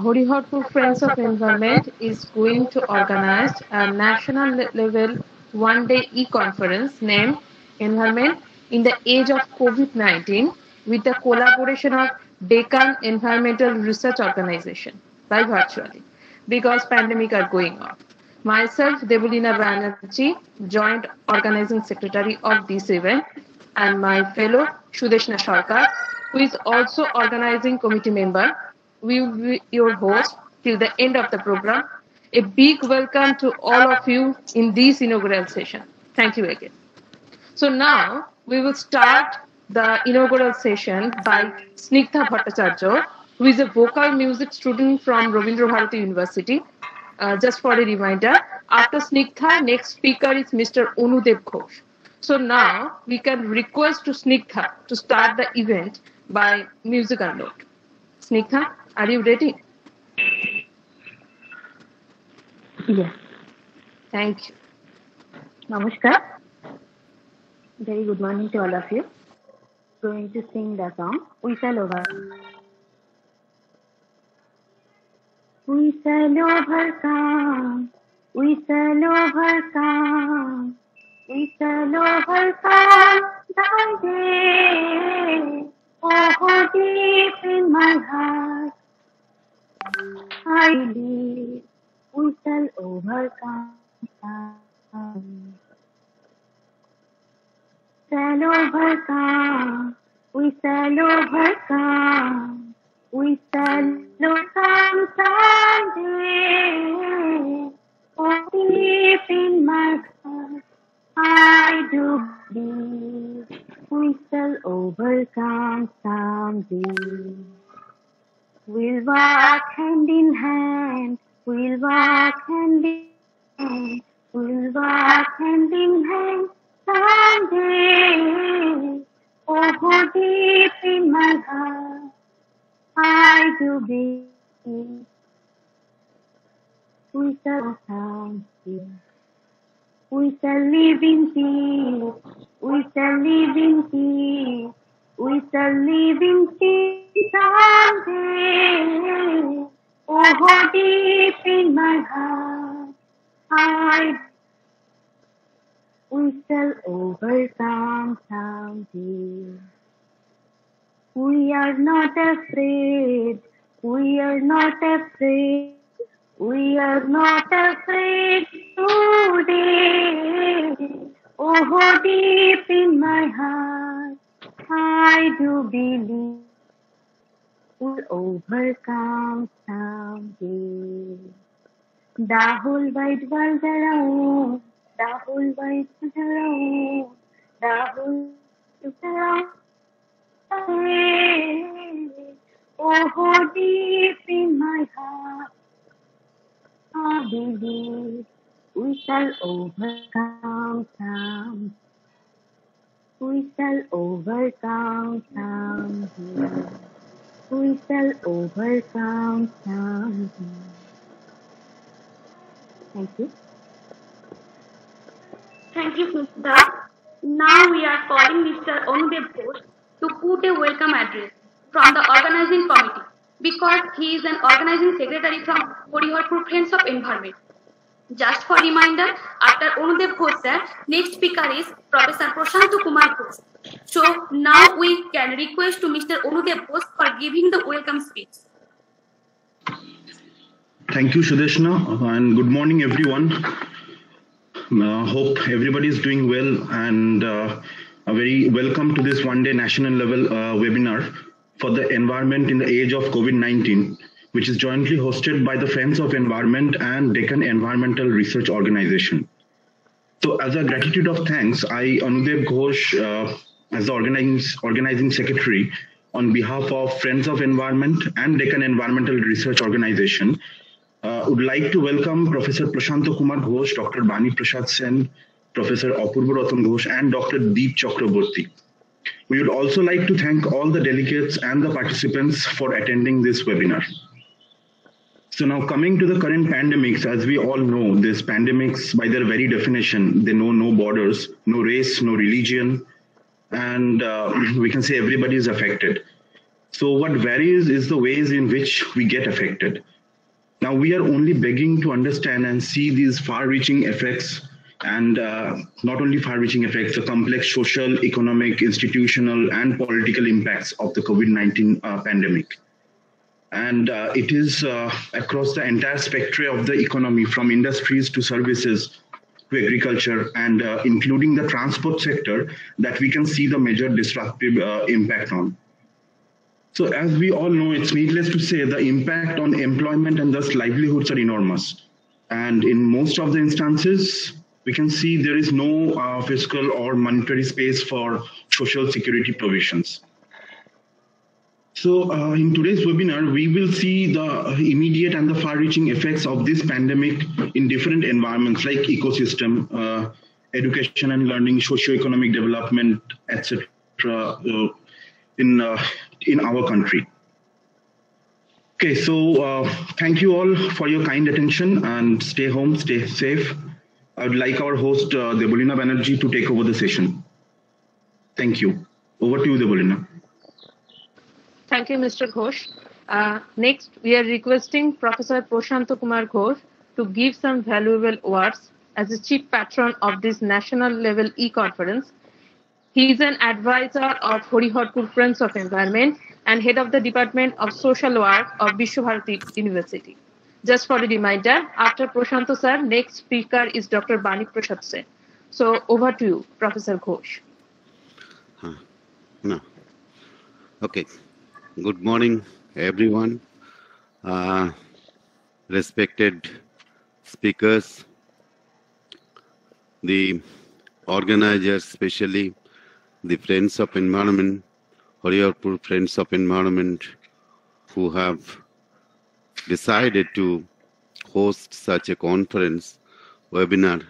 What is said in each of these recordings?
Horiharpur Friends of Environment is going to organize a national level one-day e-conference named Environment in the Age of COVID-19 with the collaboration of Deccan Environmental Research Organization by virtually because pandemic are going on. Myself, Debolina Banerjee, Joint Organizing Secretary of this event, and my fellow Sudeshna Sarkar, who is also organizing committee member. We will be your host till the end of the program. A big welcome to all of you in this inaugural session. Thank you again. So now we will start the inaugural session by Snigdha Bhattacharya, who is a vocal music student from Rabindra Bharati University. Just for a reminder, after Snigdha, next speaker is Mr. Anudev Ghosh. So now we can request to Snigdha to start the event by music unload. Snigdha, are you ready? Yes. Thank you. Namaskar. Very good morning to all of you. Going to sing the song We Shall Overcome. We shall overcome. We shall overcome. We shall overcome the day. Oh, deep in my heart, I believe we shall overcome. Shall overcome. We shall overcome. We shall overcome someday. Oh, deep in my heart, I do believe we shall overcome someday. We'll walk hand in hand. We'll walk hand in hand. We'll walk hand in hand someday. Oh, deep in my heart, I do believe we shall someday. We shall live in peace. We shall live in peace. We shall live in peace someday. Oh, deep in my heart, we shall overcome someday. We are not afraid. We are not afraid. We are not afraid today. Oh, deep in my heart, I do believe we'll overcome someday. The whole wide world around, the whole wide world around, the whole world around. Oh, deep in my heart, I believe we shall overcome someday. We shall overcome someday. We shall overcome someday. Thank you. Thank you, Snigdha. Now we are calling Mr. Anudev Ghosh to put a welcome address from the organizing committee because he is an organizing secretary from Horiharpur Friends of Environment. Just for reminder, after Anudev Ghosh sir, next speaker is Professor Prashant Kumar Ghosh. So now we can request to Mr. Anudev Ghosh for giving the welcome speech. Thank you, Sudeshna, and good morning, everyone. Hope everybody is doing well, and a very welcome to this one-day national level webinar for the environment in the age of COVID-19, which is jointly hosted by the Friends of Environment and Deccan Environmental Research Organization. So as a gratitude of thanks, I, Anudev Ghosh, as the organizing secretary on behalf of Friends of Environment and Deccan Environmental Research Organization, would like to welcome Professor Prashant Kumar Ghosh, Dr. Bani Prasad Sen, Professor Apurva Ratan Ghosh, and Dr. Deep Chakraborty. We would also like to thank all the delegates and the participants for attending this webinar. So now coming to the current pandemics, as we all know, these pandemics, by their very definition, they know no borders, no race, no religion, and we can say everybody is affected. So what varies is the ways in which we get affected. Now we are only begging to understand and see these far-reaching effects, and not only far-reaching effects, the complex social, economic, institutional, and political impacts of the COVID-19 pandemic. And it is across the entire spectrum of the economy, from industries to services to agriculture, and including the transport sector, that we can see the major disruptive impact on. So as we all know, it's needless to say, the impact on employment and thus livelihoods are enormous. And in most of the instances, we can see there is no fiscal or monetary space for social security provisions. So in today's webinar, we will see the immediate and the far-reaching effects of this pandemic in different environments like ecosystem, education and learning, socio-economic development, etc. In our country. Okay, so thank you all for your kind attention, and stay home, stay safe. I would like our host, Debolina Banerjee, to take over the session. Thank you. Over to you, Debolina. Thank you, Mr. Ghosh. Next, we are requesting Professor Prashanta Kumar Ghosh to give some valuable words as the chief patron of this national level e-conference. He is an advisor of Horiharpur Friends of Environment and head of the Department of Social Work of Vishwabharati University. Just for a reminder, after Prashanta sir, next speaker is Dr. Bani Prasad Sen. So over to you, Professor Ghosh. No. Okay. Good morning, everyone. Respected speakers, the organizers, especially the Friends of Environment, Horiharpur Friends of Environment, who have decided to host such a conference webinar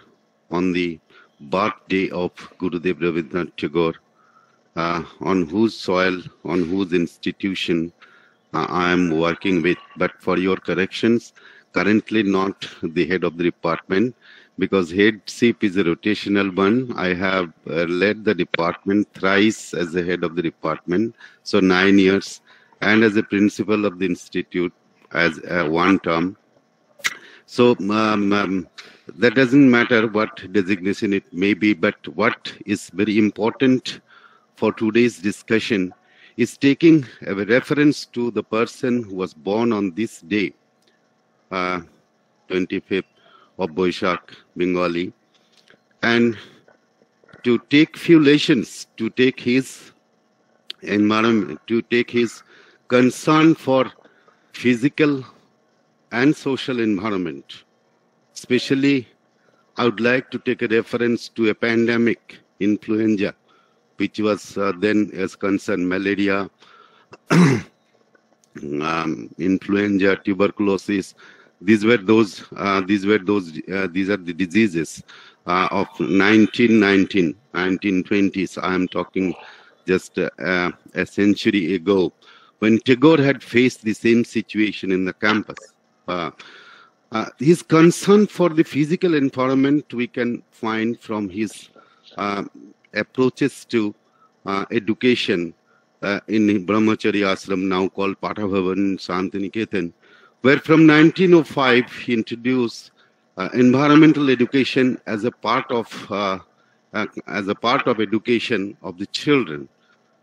on the birthday of Gurudev Rabindranath Tagore, on whose soil, on whose institution I am working with. But for your corrections, currently not the head of the department, because headship is a rotational one. I have led the department thrice as the head of the department, so 9 years, and as a principal of the institute as one term. So that doesn't matter what designation it may be, but what is very important for today's discussion is taking a reference to the person who was born on this day, 25th of Boishakh, Bengali, and to take few lessons, to take his environment, to take his concern for physical and social environment. Especially, I would like to take a reference to a pandemic, influenza, which was then as concerned malaria, influenza, tuberculosis. These are the diseases of 1919, 1920s. I am talking just a century ago, when Tagore had faced the same situation in the campus. His concern for the physical environment we can find from his approaches to education in Brahmacharya Ashram, now called Pathabhavan Shantiniketan, where from 1905 he introduced environmental education as a part of education of the children.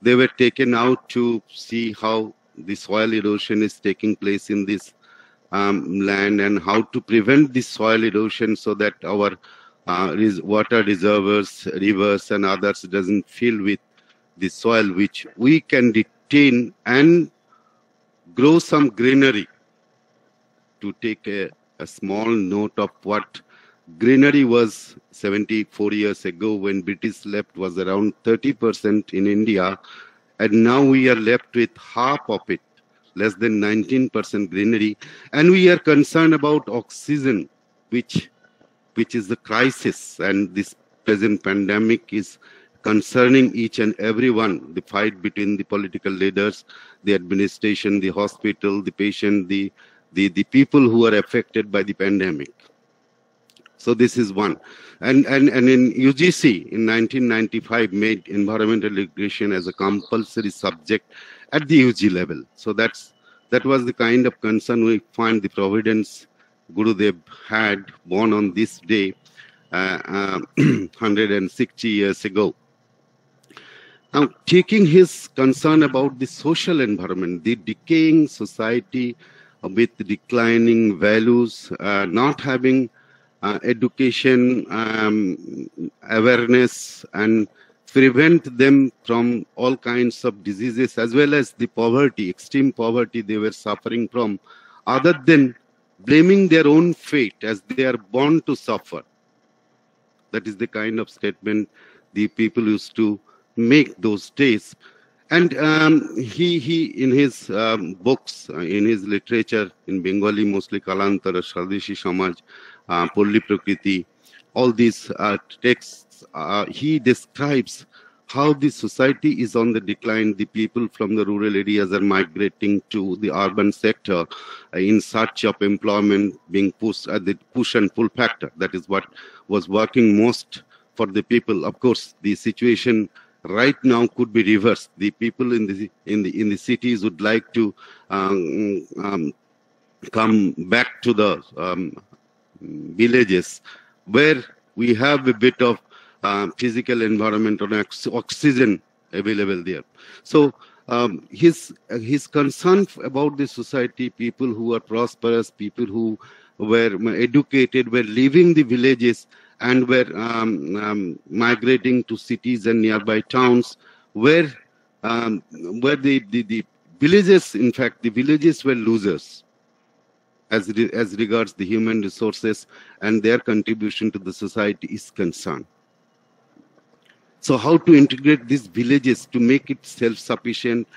They were taken out to see how the soil erosion is taking place in this land, and how to prevent the soil erosion so that our water reservoirs, rivers and others doesn't fill with the soil, which we can retain and grow some greenery. To take a small note of what greenery was 74 years ago, when British left, was around 30% in India, and now we are left with half of it, less than 19% greenery, and we are concerned about oxygen, which is the crisis, and this present pandemic is concerning each and every one. The fight between the political leaders, the administration, the hospital, the patient, the people who are affected by the pandemic. So this is one. And in UGC in 1995 made environmental education as a compulsory subject at the UG level. So that was the kind of concern we find the Providence Gurudev had born on this day 160 years ago. Now, taking his concern about the social environment, the decaying society with declining values, not having education, awareness, and prevent them from all kinds of diseases, as well as the poverty, extreme poverty they were suffering from, other than blaming their own fate as they are born to suffer. That is the kind of statement the people used to make those days. And he in his books, in his literature, in Bengali mostly Kalantara, Swadeshi Samaj, Polli Prakriti, all these texts, he describes how the society is on the decline. The people from the rural areas are migrating to the urban sector in search of employment, being pushed at the push and pull factor. That is what was working most for the people. Of course, the situation right now could be reversed. The people in the cities would like to come back to the villages where we have a bit of physical environment or oxygen available there. So his concern about the society, people who are prosperous, people who were educated, were leaving the villages and were migrating to cities and nearby towns, where the villages, in fact, the villages were losers as regards the human resources and their contribution to the society is concerned. So how to integrate these villages to make it self-sufficient?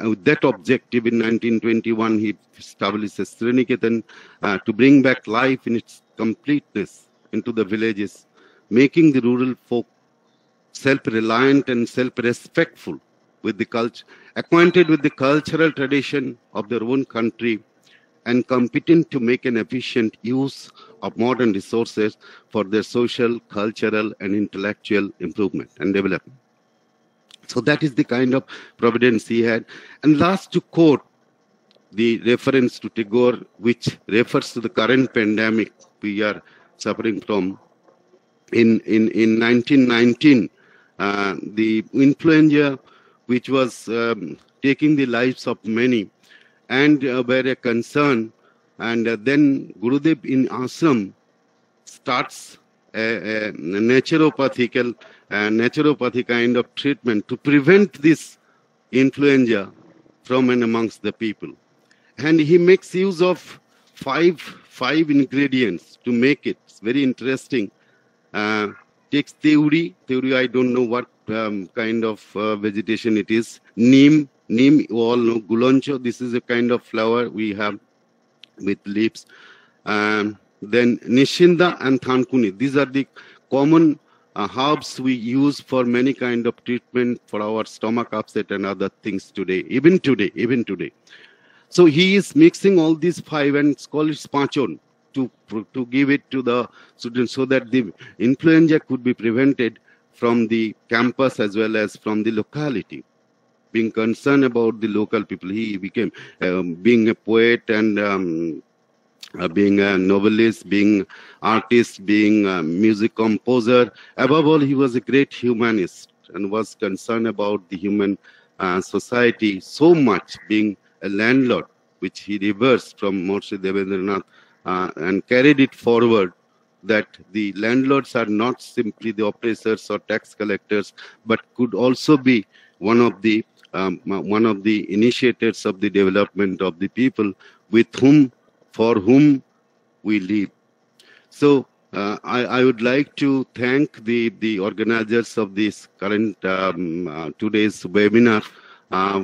With that objective, in 1921, he established Sriniketan to bring back life in its completeness into the villages, making the rural folk self-reliant and self-respectful with the culture, acquainted with the cultural tradition of their own country, and competent to make an efficient use of modern resources for their social, cultural, and intellectual improvement and development. So that is the kind of providence he had. And last, to quote the reference to Tagore, which refers to the current pandemic we are suffering from. In 1919, the influenza, which was taking the lives of many, and were a concern, and then Gurudev in ashram starts a naturopathy kind of treatment to prevent this influenza from and amongst the people. And he makes use of five ingredients to make it. It's very interesting. Takes theuri, I don't know what kind of vegetation it is. Neem, you all know. Guloncho, this is a kind of flower we have with leaves. Then Nishinda and Thankuni. These are the common herbs we use for many kind of treatment for our stomach upset and other things today, even today. So he is mixing all these five, and it's called Spachon, to give it to the students so that the influenza could be prevented from the campus as well as from the locality. Being concerned about the local people, he became, being a poet and being a novelist, being artist, being a music composer. Above all, he was a great humanist and was concerned about the human society so much, being a landlord, which he reversed from Maharishi Devendranath and carried it forward, that the landlords are not simply the oppressors or tax collectors, but could also be one of the initiators of the development of the people for whom we live. So I would like to thank the organizers of this current today's webinar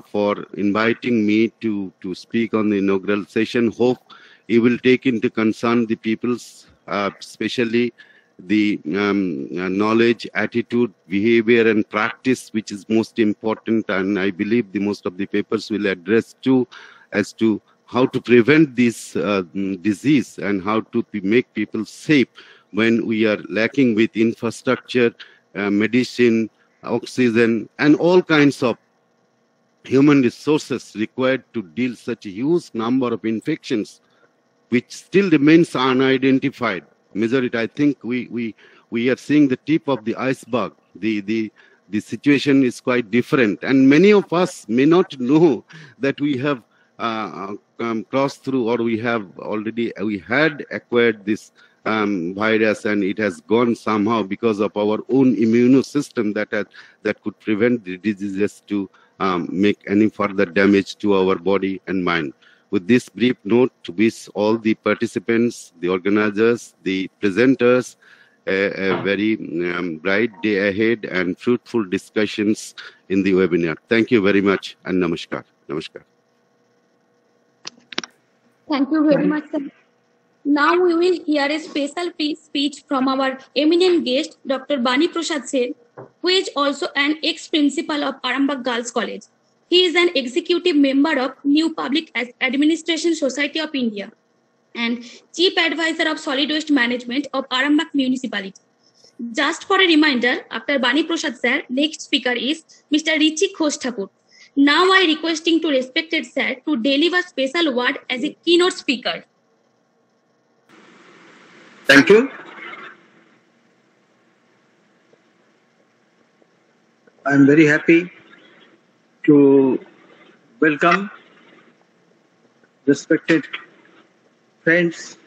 for inviting me to speak on the inaugural session. Hope it will take into concern the people's, especially the knowledge, attitude, behavior, and practice, which is most important. And I believe the most of the papers will address as to how to prevent this disease and how to make people safe when we are lacking with infrastructure, medicine, oxygen, and all kinds of human resources required to deal such a huge number of infections, which still remains unidentified. Majority, I think we are seeing the tip of the iceberg. The situation is quite different, and many of us may not know that we have crossed through, or we had acquired this virus, and it has gone somehow because of our own immune system that could prevent the diseases to make any further damage to our body and mind. With this brief note, to wish all the participants, the organizers, the presenters, a very bright day ahead and fruitful discussions in the webinar. Thank you very much, and namaskar. Namaskar. Thank you very much, sir. Now we will hear a special speech from our eminent guest, Dr. Bani Prasad Sen, who is also an ex-principal of Arambagh Girls College. He is an executive member of New Public Administration Society of India and Chief Advisor of Solid Waste Management of Arambagh Municipality. Just for a reminder, after Bani Prasad sir, next speaker is Mr. Richi Ghosh Thakur. Now I requesting to respected sir to deliver special word as a keynote speaker. Thank you. I am very happy to welcome respected friends,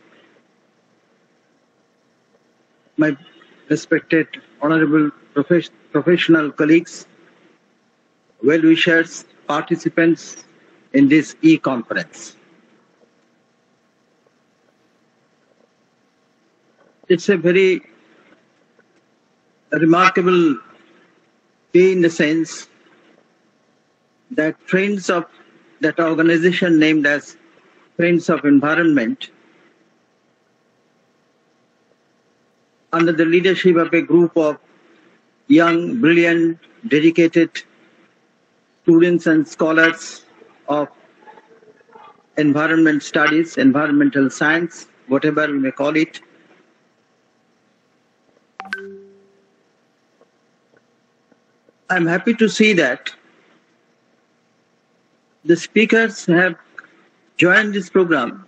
my respected honorable professional colleagues, well-wishers, participants in this e-conference. It's a very remarkable day in the sense that Friends of that organization named as Friends of Environment, under the leadership of a group of young, brilliant, dedicated students and scholars of environment studies, environmental science, whatever we may call it, I'm happy to see that the speakers have joined this program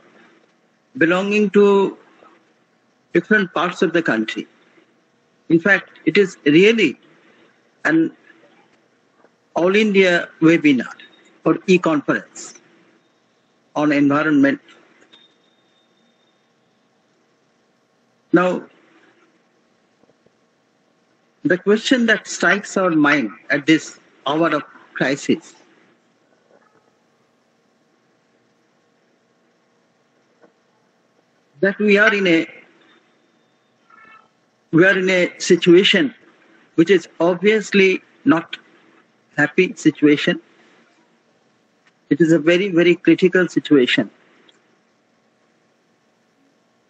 belonging to different parts of the country. In fact, it is really an All India webinar or e-conference on environment. Now, the question that strikes our mind at this hour of crisis that we are in a situation which is obviously not happy situation. It is a very, very critical situation.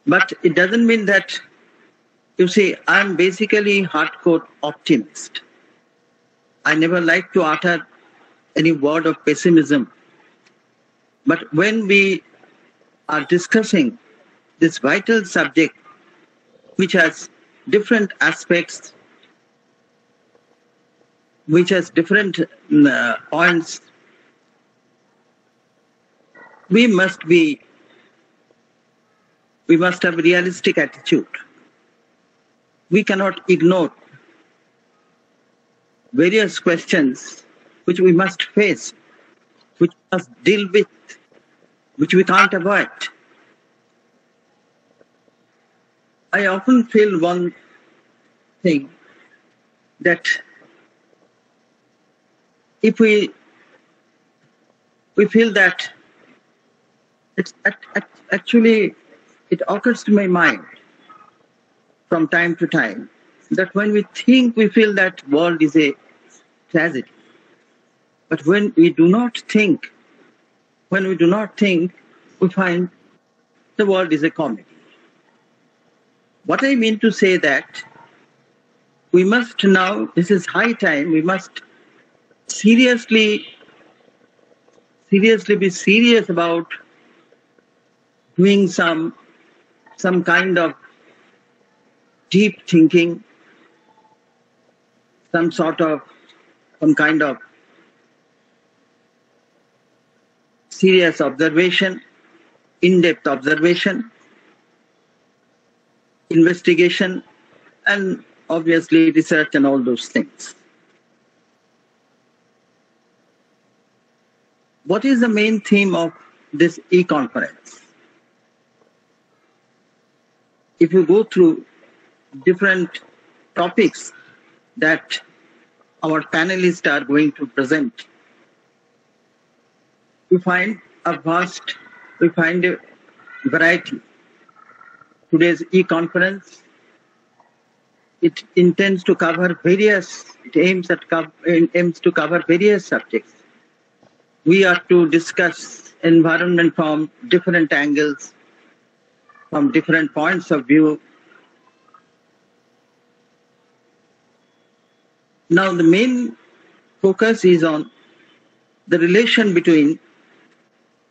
But it doesn't mean that, you see, I'm basically hardcore optimist. I never like to utter any word of pessimism. But when we are discussing this vital subject, which has different aspects, which has different points, we must have a realistic attitude. We cannot ignore various questions which we must face, which we must deal with, which we can't avoid. I often feel one thing, that if we feel that it's actually, it occurs to my mind from time to time that when we feel that world is a tragedy. But when we do not think, we find the world is a comedy. What I mean to say that we must now, this is high time, we must seriously be serious about doing some kind of deep thinking, some kind of serious observation, in-depth observation, investigation, and obviously research and all those things. What is the main theme of this e-conference? If you go through different topics that our panelists are going to present, we find a variety. Today's e-conference, it aims to cover various subjects. We are to discuss environment from different angles, from different points of view. Now, the main focus is on the relation between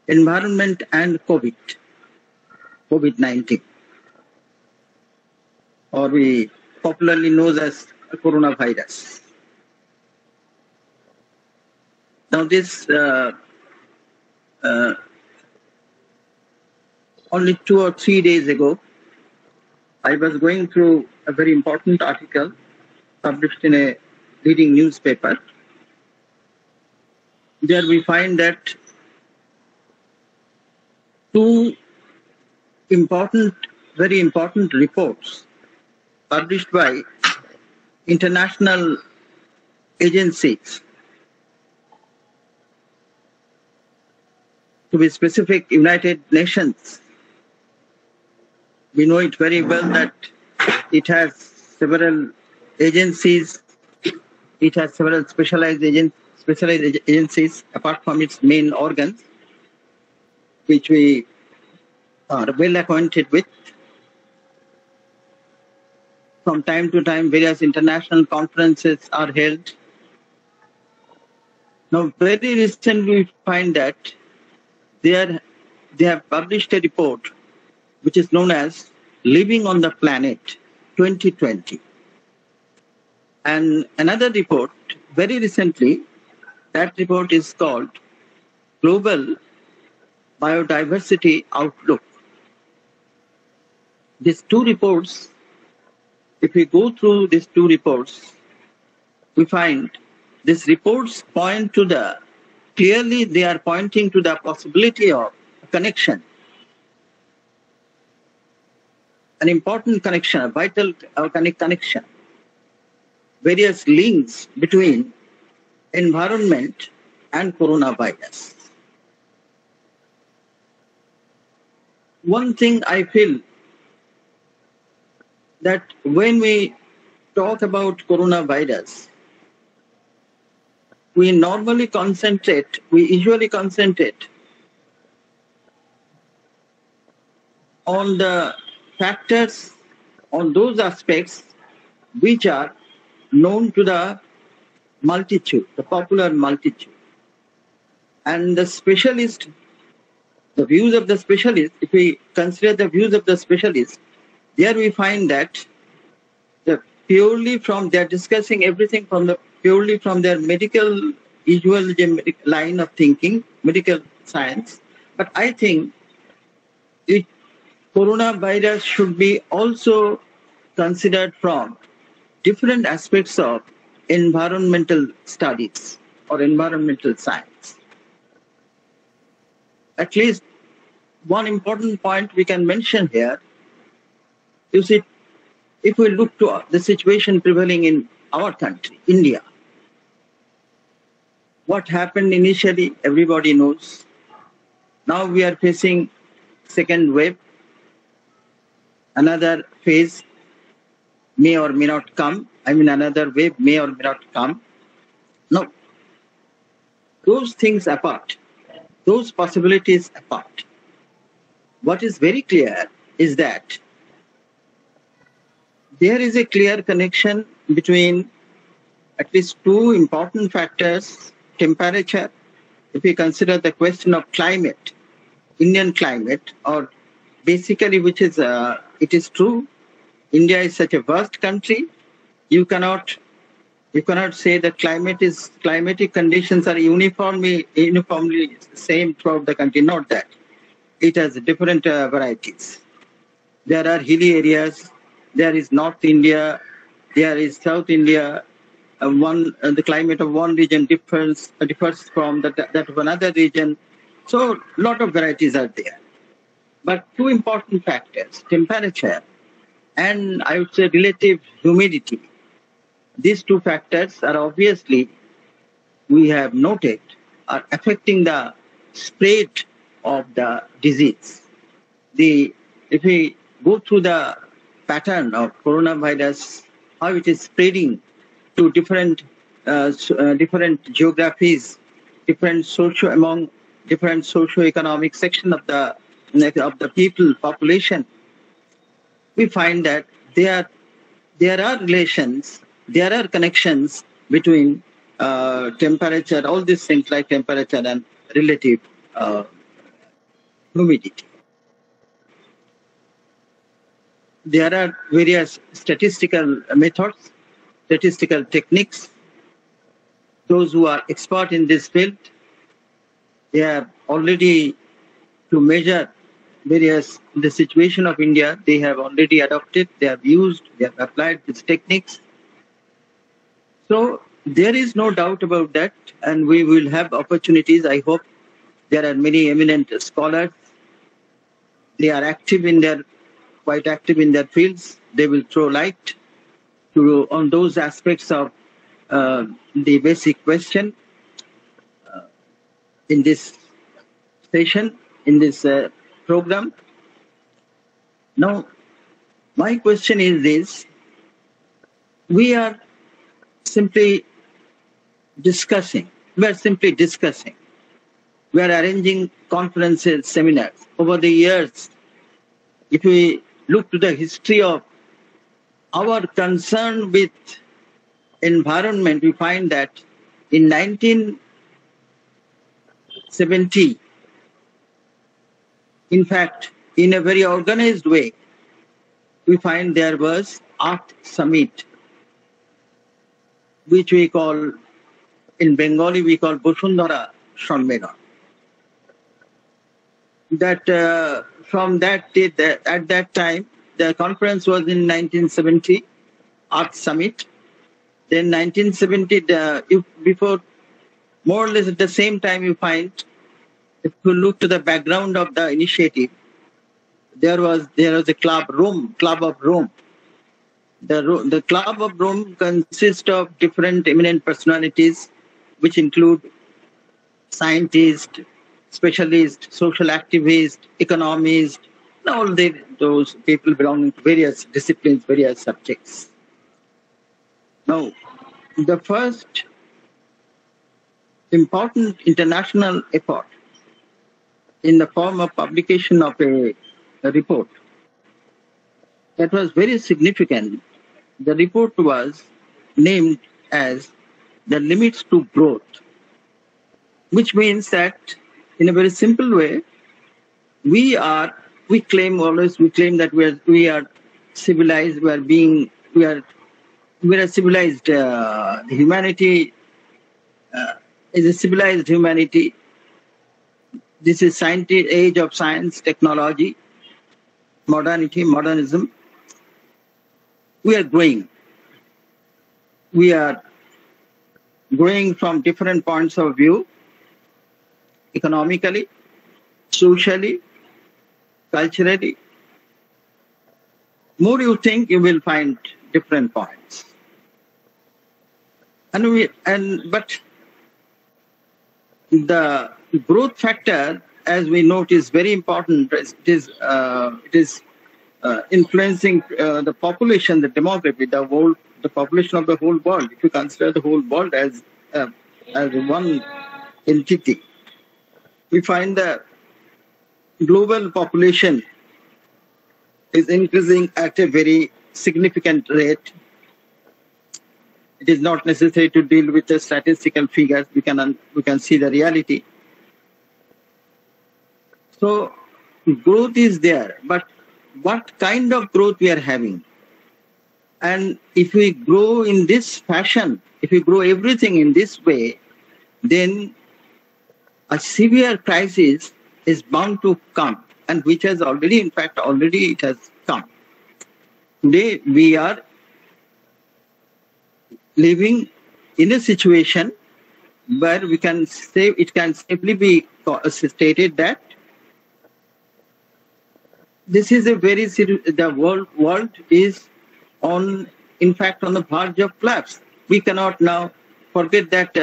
environment and COVID-19, or we popularly known as coronavirus. Now, this only 2 or 3 days ago, I was going through a very important article published in a leading newspaper. There we find that 2 very important reports published by international agencies, to be specific, United Nations. We know it very well that it has several agencies, it has several specialized agencies apart from its main organs, which we are well acquainted with. From time to time, various international conferences are held. Now, very recently, we find that they have published a report which is known as Living on the Planet 2020. And another report, very recently, that report is called Global Biodiversity Outlook. These 2 reports, if we go through these 2 reports, we find these reports clearly they are pointing to the possibility of a connection, an important connection, a vital connection, various links between environment and coronavirus. One thing I feel that when we talk about coronavirus, we usually concentrate on the factors, on those aspects which are known to the multitude, the popular multitude. And the views of the specialist, if we consider the views of the specialist, there we find that they're discussing everything purely from their medical line of thinking, medical science. But I think coronavirus should be also considered from different aspects of environmental studies or environmental science. At least one important point we can mention here, you see, if we look to the situation prevailing in our country, India, what happened initially, everybody knows. Now we are facing second wave. Another phase may or may not come. Another wave may or may not come. No. Those things apart, those possibilities apart, what is very clear is that there is a clear connection between at least 2 important factors: temperature, if we consider the question of climate, Indian climate, or basically it is true India is such a vast country. You cannot say that climatic conditions are uniformly same throughout the country. Not that. It has different varieties. There are hilly areas. There is North India. There is South India. The climate of one region differs from that of another region. So a lot of varieties are there. But two important factors, temperature and I would say relative humidity. These two factors are obviously, we have noted, are affecting the spread of the disease. If we go through the pattern of coronavirus, how it is spreading to different geographies, among different socio-economic section of the population, we find that there are relations, there are connections between temperature, all these things like temperature and relative humidity. There are various statistical methods, statistical techniques. Those who are expert in this field, they are already to measure the situation of India, they have already adopted, they have used, they have applied these techniques. So there is no doubt about that, and we will have opportunities. I hope there are many eminent scholars. They are quite active in their fields. They will throw light on those aspects of the basic question in this session, in this program. Now, my question is this. We are simply discussing. We are arranging conferences, seminars. Over the years, if we look to the history of our concern with environment, we find that in 1970, in fact, in a very organized way, we find there was Earth Summit, which we call, in Bengali, we call Bosundhara Sammelan. That from that date, at that time, the conference was in 1970, Earth Summit. Then 1970, before, more or less at the same time, you find, if you look to the background of the initiative, there was a Club of Rome. The Club of Rome consists of different eminent personalities, which include scientists, specialists, social activists, economists, all those people belonging to various disciplines, various subjects. Now, the first important international effort in the form of publication of a report that was very significant. The report was named as The Limits to Growth, which means that in a very simple way, we claim that we are civilized, we are civilized, humanity is a civilized humanity. This is age of science, technology, modernism. We are growing. We are growing from different points of view, economically, socially, culturally. More you think, you will find different points. But the growth factor, as we note, is very important. It is influencing the population, the demography, the population of the whole world. If you consider the whole world as one entity, we find the global population is increasing at a very significant rate. It is not necessary to deal with the statistical figures. We can see the reality. So growth is there, but what kind of growth we are having? And if we grow in this fashion, if we grow everything in this way, then a severe crisis is bound to come, and which has already, in fact, already it has come. Today, we are living in a situation where we can say, it can safely be stated that this is a very serious, the world is on, in fact, on the verge of collapse. We cannot now forget that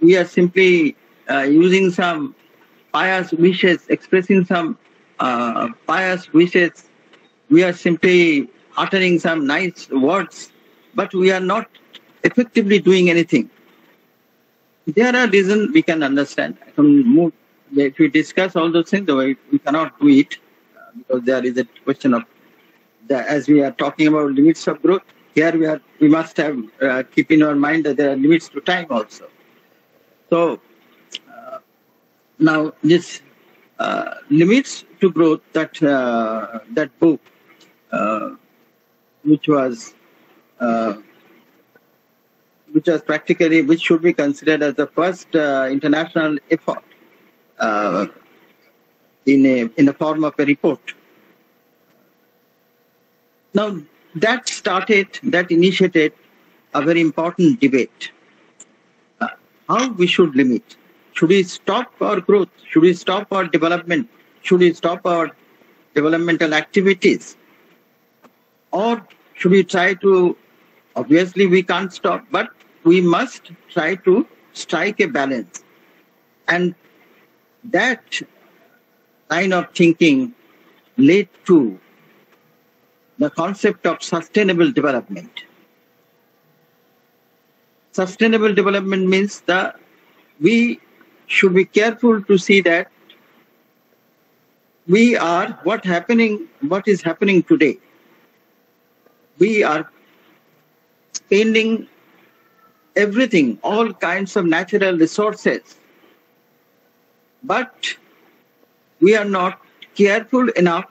we are simply using some pious wishes, expressing some pious wishes. We are simply uttering some nice words, but we are not effectively doing anything. There are reasons we can understand. I can move. If we discuss all those things, we cannot do it because there is a question of, as we are talking about limits of growth, here we must have keep in our mind that there are limits to time also. So now this limits to growth, that book, which should be considered as the first international effort in the form of a report. Now that initiated a very important debate. How we should limit? Should we stop our growth? Should we stop our development? Should we stop our developmental activities? Or should we try to, obviously we can't stop, but we must try to strike a balance. And that line of thinking led to the concept of sustainable development. Sustainable development means that we should be careful to see that we are what is happening today. We are spending everything, all kinds of natural resources, but we are not careful enough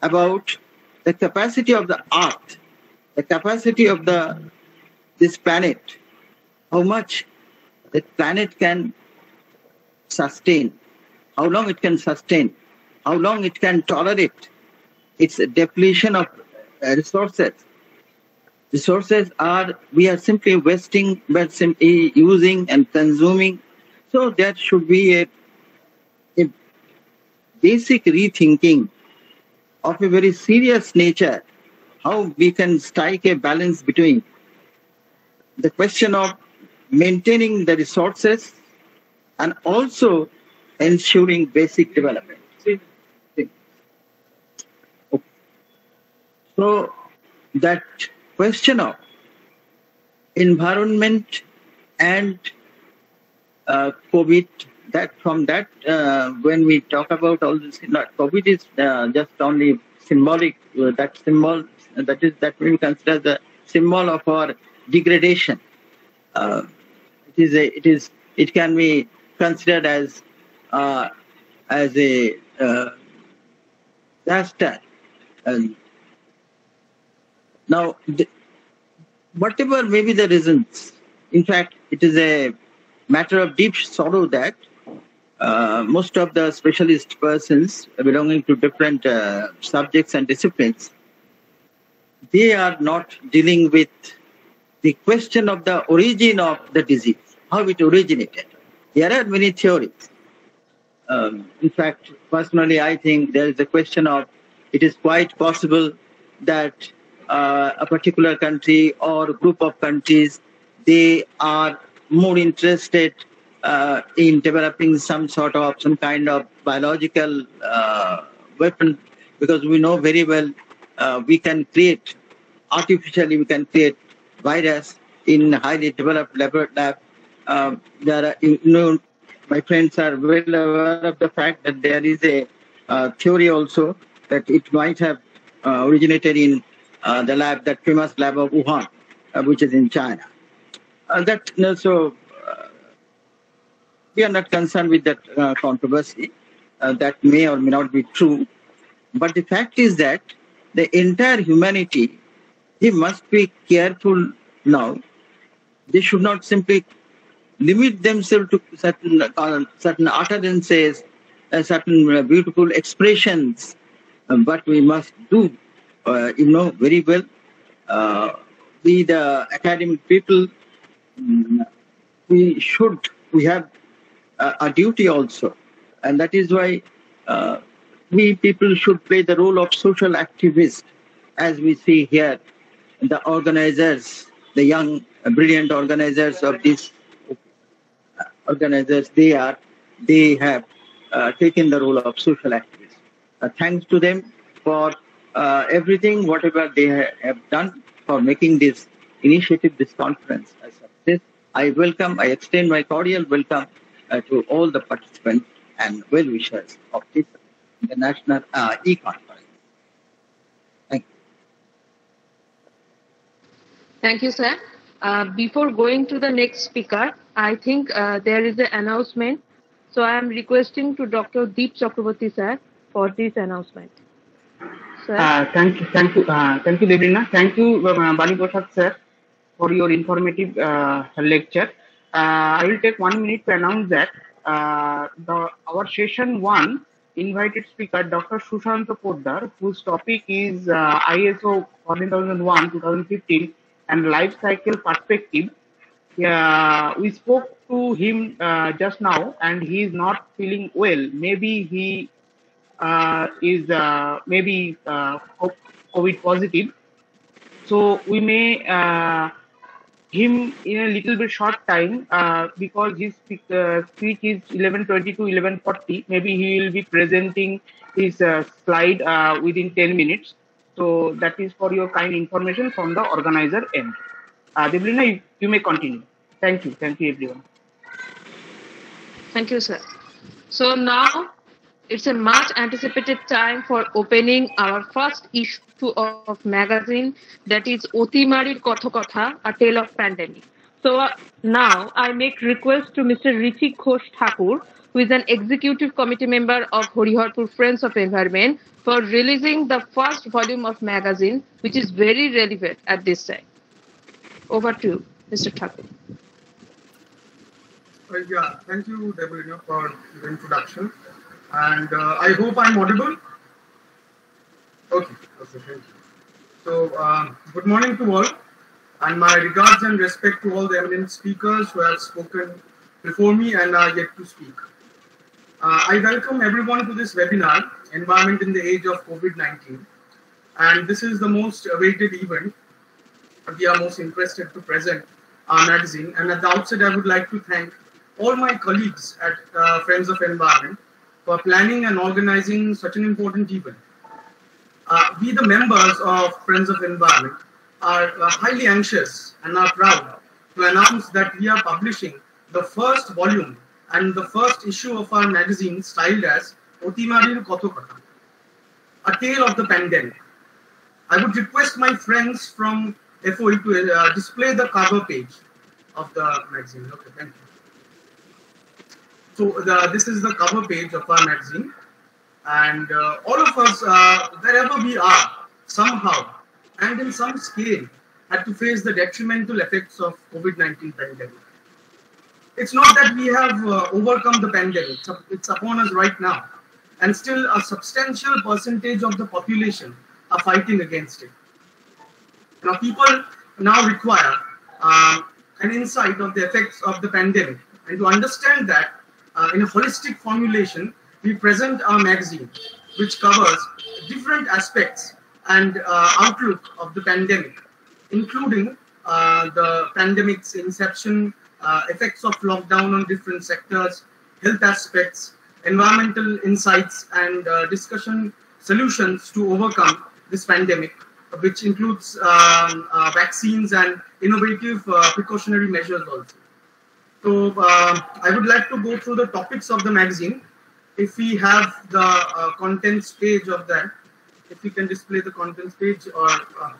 about the capacity of the earth, the capacity of this planet, how much the planet can sustain, how long it can sustain, how long it can tolerate its depletion of resources. Resources we are simply wasting, but simply using and consuming. So there should be a basic rethinking of a very serious nature, how we can strike a balance between the question of maintaining the resources and also ensuring basic development. So that question of environment and COVID, when we talk about all this, COVID is just only symbolic. That we consider the symbol of our degradation. It can be considered as a disaster. Now, whatever may be the reasons, in fact, it is a matter of deep sorrow that most of the specialist persons belonging to different subjects and disciplines, they are not dealing with the question of the origin of the disease, how it originated. There are many theories. In fact, personally, I think there is a question of, it is quite possible that a particular country or group of countries, they are more interested in developing some kind of biological weapon, because we know very well we can create virus in highly developed lab. My friends are well aware of the fact that there is a theory also that it might have originated in that famous lab of Wuhan, which is in China. We are not concerned with that controversy. That may or may not be true. But the fact is that the entire humanity, he must be careful now. They should not simply limit themselves to certain utterances, certain beautiful expressions, but we must do, very well. We, the academic people, we have a duty also, and that is why we people should play the role of social activists, as we see here, the organizers, the young, brilliant organizers of these organizers, they have taken the role of social activists. Thanks to them for everything, whatever they have done for making this initiative, this conference a success. I extend my cordial welcome to all the participants and well-wishers of this international e-conference. Thank you. Thank you, sir. Before going to the next speaker, I think there is an announcement. So I am requesting to Dr. Deep Chakraborty, sir, for this announcement. Sir. Thank you, Debrina. Thank you, Bani Prasad, sir, for your informative lecture. I will take 1 minute to announce that our session 1 invited speaker, Dr. Sushanta Poddar, whose topic is ISO 14001-2015 and life cycle perspective. We spoke to him just now, and he is not feeling well. Maybe he is COVID positive. So we may him in a little bit short time because his speech is 11:20 to 11:40. Maybe he will be presenting his slide within 10 minutes. So that is for your kind information from the organizer end. Deblina, you may continue. Thank you everyone. Thank you, sir. So now it's a much anticipated time for opening our first issue of magazine, that is Otimarir Kothokotha, A Tale of Pandemic. So now I make request to Mr. Richi Ghosh Thakur, who is an executive committee member of Horiharpur Friends of Environment, for releasing the first volume of magazine, which is very relevant at this time. Over to Mr. Thakur. Yeah, thank you, Debrina, for the introduction. And I hope I'm audible. Okay, thank you. So, good morning to all, and my regards and respect to all the eminent speakers who have spoken before me and are yet to speak. I welcome everyone to this webinar, Environment in the Age of COVID-19. And this is the most awaited event. We are most interested to present our magazine. And at the outset, I would like to thank all my colleagues at Friends of Environment for planning and organizing such an important event. We, the members of Friends of Environment, are highly anxious and are proud to announce that we are publishing the first volume and the first issue of our magazine styled as Otimarir Kothokotha, A Tale of the Pandemic. I would request my friends from FOE to display the cover page of the magazine. Okay, thank you. So this is the cover page of our magazine, and all of us, wherever we are, somehow and in some scale, had to face the detrimental effects of COVID-19 pandemic. It's not that we have overcome the pandemic; it's upon us right now, and still a substantial percentage of the population are fighting against it. Now, people now require an insight of the effects of the pandemic, and to understand that. In a holistic formulation, we present our magazine, which covers different aspects and outlook of the pandemic, including the pandemic's inception, effects of lockdown on different sectors, health aspects, environmental insights, and discussion solutions to overcome this pandemic, which includes vaccines and innovative precautionary measures also. So I would like to go through the topics of the magazine. If we have the contents page of that, if we can display the contents page, or I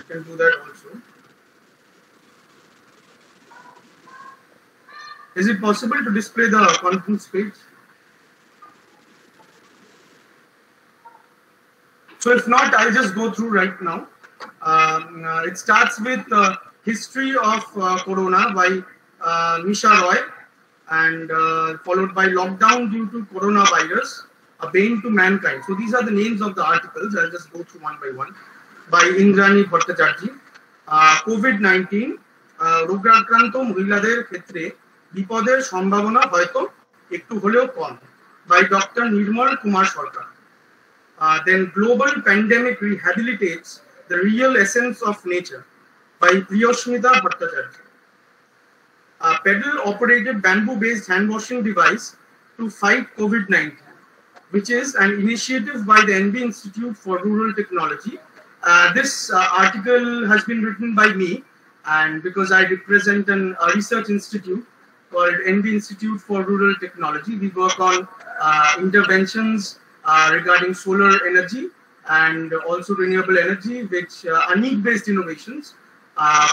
can do that also. Is it possible to display the contents page? So if not, I'll just go through right now. It starts with History of Corona by Misha Roy, and followed by Lockdown Due to Coronavirus, A Bane to Mankind. So these are the names of the articles. I'll just go through one by one. By Indrani Bhattacharjee. COVID-19, রোগাক্রান্ত মহিলাদের ক্ষেত্রে বিপদের সম্ভাবনা হয়তো একটু হলেও কম, by Dr. Nirmal Kumar Sarkar. Then Global Pandemic Rehabilitates the Real Essence of Nature, by Priyoshmita Bhattacharjee. A pedal-operated bamboo-based hand-washing device to fight COVID-19, which is an initiative by the NB Institute for Rural Technology. This article has been written by me, and because I represent a research institute called NB Institute for Rural Technology. We work on interventions regarding solar energy and also renewable energy, which are need-based innovations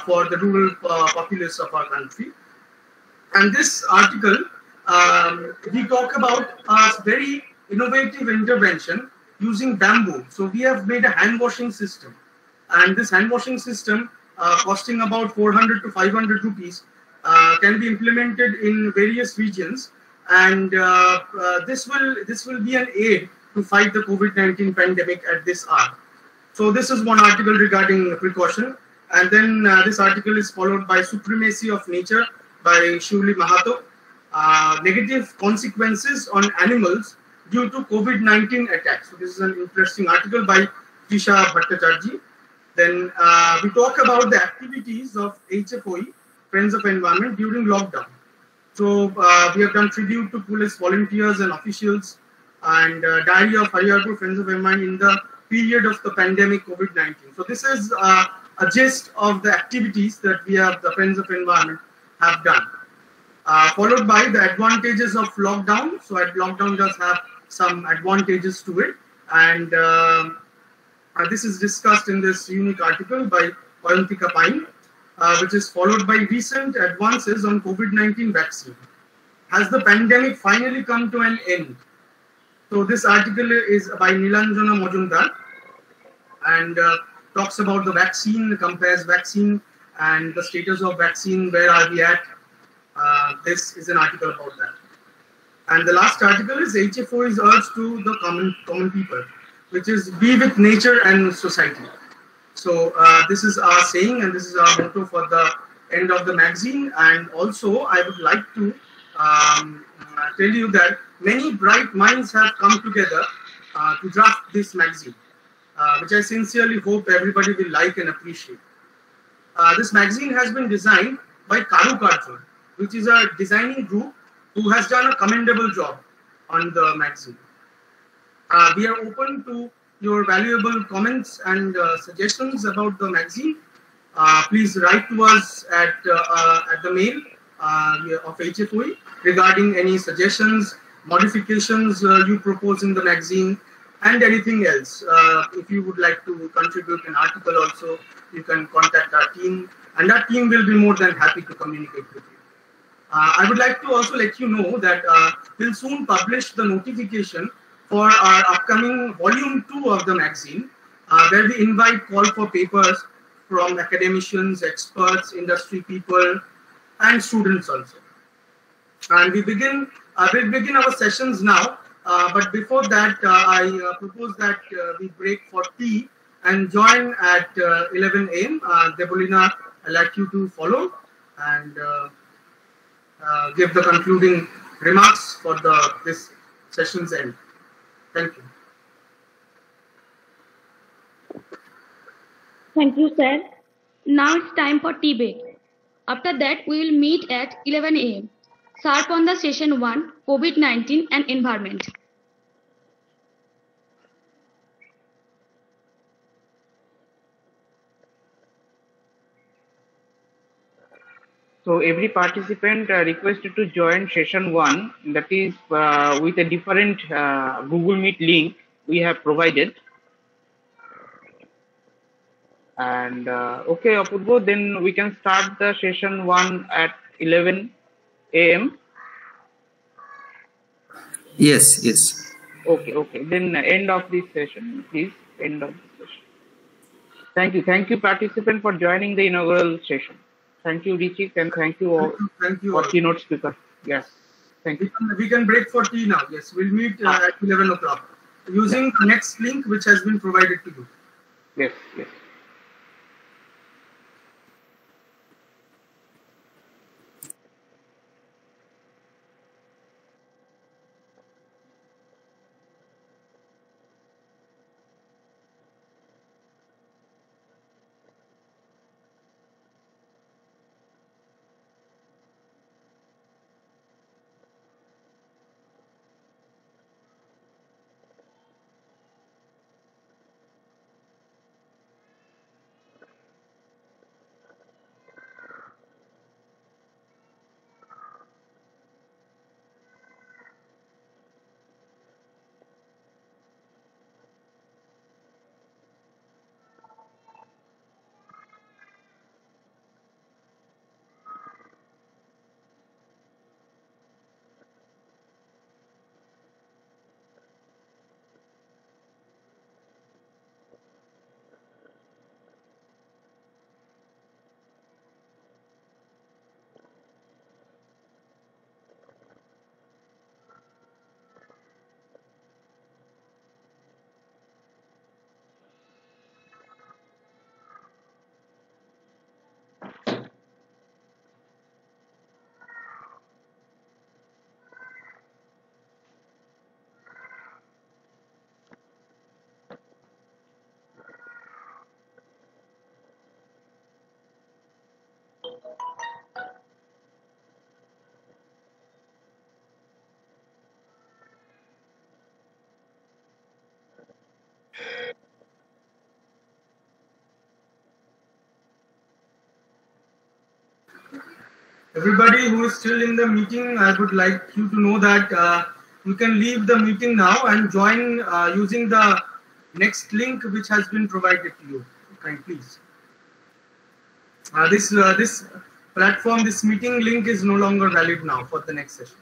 for the rural populace of our country. And this article, we talk about a very innovative intervention using bamboo. So we have made a hand washing system, and this hand washing system costing about 400 to 500 rupees can be implemented in various regions, and this will be an aid to fight the COVID-19 pandemic at this hour. So this is one article regarding precaution, and then this article is followed by Supremacy of Nature by Shivli Mahato, Negative Consequences on Animals due to COVID-19 attacks. So this is an interesting article by Tisha Bhattacharjee. Then we talk about the activities of HFOE, Friends of Environment, during lockdown. So we have done tribute to police volunteers and officials, and Diary of Hariyarpur Friends of Environment in the period of the pandemic COVID-19. So this is a gist of the activities that we have, the Friends of Environment, have done. Followed by the advantages of lockdown. So lockdown does have some advantages to it, and this is discussed in this unique article by Ayantika Pine, which is followed by recent advances on COVID-19 vaccine. Has the pandemic finally come to an end? So this article is by Nilanjana Majumdar, and talks about the vaccine, compares vaccine and the status of vaccine, where are we at. This is an article about that. And the last article is HFO is urged to the common people, which is be with nature and society. So this is our saying, and this is our motto for the end of the magazine. And also I would like to tell you that many bright minds have come together to draft this magazine, which I sincerely hope everybody will like and appreciate. This magazine has been designed by Karukarjun, which is a designing group who has done a commendable job on the magazine. We are open to your valuable comments and suggestions about the magazine. Please write to us at the mail of HFOE regarding any suggestions, modifications you propose in the magazine, and anything else. If you would like to contribute an article also, you can contact our team, and our team will be more than happy to communicate with you. I would like to also let you know that we'll soon publish the notification for our upcoming volume 2 of the magazine, where we invite call for papers from academicians, experts, industry people, and students also. And we'll begin our sessions now. But before that, I propose that we break for tea and join at 11 a.m. Debolina, I'd like you to follow and give the concluding remarks for this session's end. Thank you. Thank you, sir. Now it's time for tea break. After that, we will meet at 11 a.m. Sharp on the session 1, COVID-19 and environment. So every participant requested to join session 1, that is with a different Google Meet link we have provided. And okay, Apurvo, then we can start the session 1 at 11 a.m. Yes. Okay. Then end of this session, please. End of this session. Thank you, participant, for joining the inaugural session. Thank you, Richik, and thank you all for keynote speaker. Yes, thank you. We can break for tea now. Yes, we'll meet at 11 o'clock using the next link which has been provided to you. Yes. Everybody who is still in the meeting, I would like you to know that you can leave the meeting now and join using the next link which has been provided to you. Okay, please. This platform, this meeting link is no longer valid now for the next session.